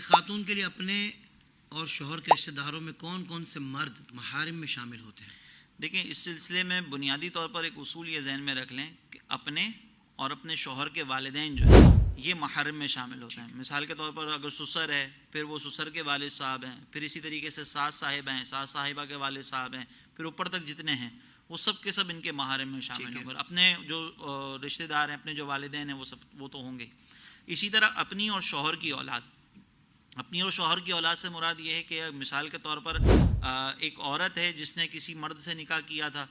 خاتون کے لیے اپنے اور شوہر کے رشتہ داروں میں کون کون سے مرد محارم میں شامل ہوتے ہیں؟ دیکھیں، اس سلسلے میں بنیادی طور پر ایک اصول یہ ذہن میں رکھ لیں کہ اپنے اور اپنے شوہر کے والدین جو ہیں یہ محارم میں شامل ہوتے ہیں۔ مثال کے طور پر اگر سسر ہے، پھر وہ سسر کے والد صاحب ہیں، پھر اسی طریقے سے ساس صاحب ہیں، ساس صاحبہ کے والد صاحب ہیں، پھر اوپر تک جتنے ہیں وہ سب کے سب ان کے محارم میں شامل ہوں گے۔ اپنے جو رشتہ دار ہیں، اپنے جو والدین ہیں وہ تو ہوں گے۔ اسی طرح اپنی اور شوہر کی اولاد، اپنی اور شوہر کی اولاد سے مراد یہ ہے کہ مثال کے طور پر ایک عورت ہے جس نے کسی مرد سے نکاح کیا تھا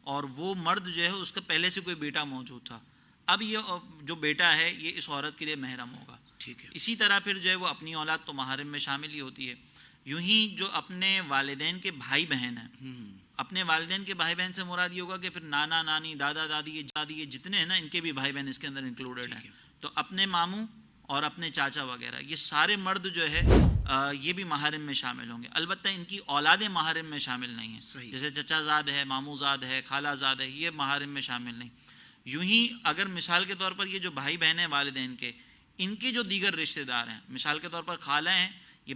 اور وہ مرد جو ہے اس کا پہلے سے کوئی بیٹا موجود تھا، اب یہ جو بیٹا ہے یہ اس عورت کے لیے محرم ہوگا۔ ٹھیک ہے۔ اسی طرح پھر جو ہے وہ اپنی اولاد تو محارم میں شامل ہی ہوتی ہے۔ یوں ہی جو اپنے والدین کے بھائی بہن ہیں، اپنے والدین کے بھائی بہن سے مراد یہ ہوگا کہ پھر نانا نانی دادا دادی یہ جتنے ہیں نا، ان کے بھی بھائی بہن اس کے اندر انکلوڈیڈ ہیں۔ تو اپنے ماموں اور اپنے چاچا وغیرہ یہ سارے مرد جو ہے یہ بھی محارم میں شامل ہوں گے، البتہ ان کی اولادیں محارم میں شامل نہیں ہیں۔ جیسے چچا زاد ہے، ماموں زاد ہے، خالہ زاد ہے، یہ محارم میں شامل نہیں۔ یوں ہی اگر مثال کے طور پر یہ جو بھائی بہن ہیں والدین کے، ان کے جو دیگر رشتہ دار ہیں، مثال کے طور پر خالہ ہیں، یہ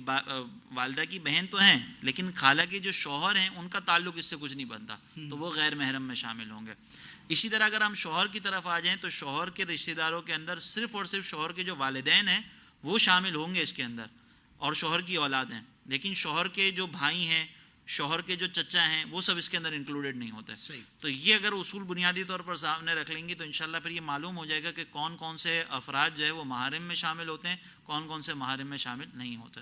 والدہ کی بہن تو ہیں لیکن خالہ کے جو شوہر ہیں ان کا تعلق اس سے کچھ نہیں بنتا، تو وہ غیر محرم میں شامل ہوں گے۔ اسی طرح اگر ہم شوہر کی طرف آ جائیں تو شوہر کے رشتہ داروں کے اندر صرف اور صرف شوہر کے جو والدین ہیں وہ شامل ہوں گے اس کے اندر، اور شوہر کی اولاد ہیں، لیکن شوہر کے جو بھائی ہیں، شوہر کے جو چچا ہیں، وہ سب اس کے اندر انکلوڈیڈ نہیں ہوتے۔ تو یہ اگر اصول بنیادی طور پر سامنے رکھ لیں گے تو انشاءاللہ پھر یہ معلوم ہو جائے گا کہ کون کون سے افراد جو ہے وہ محارم میں شامل ہوتے ہیں، کون کون سے محارم میں شامل نہیں ہوتے۔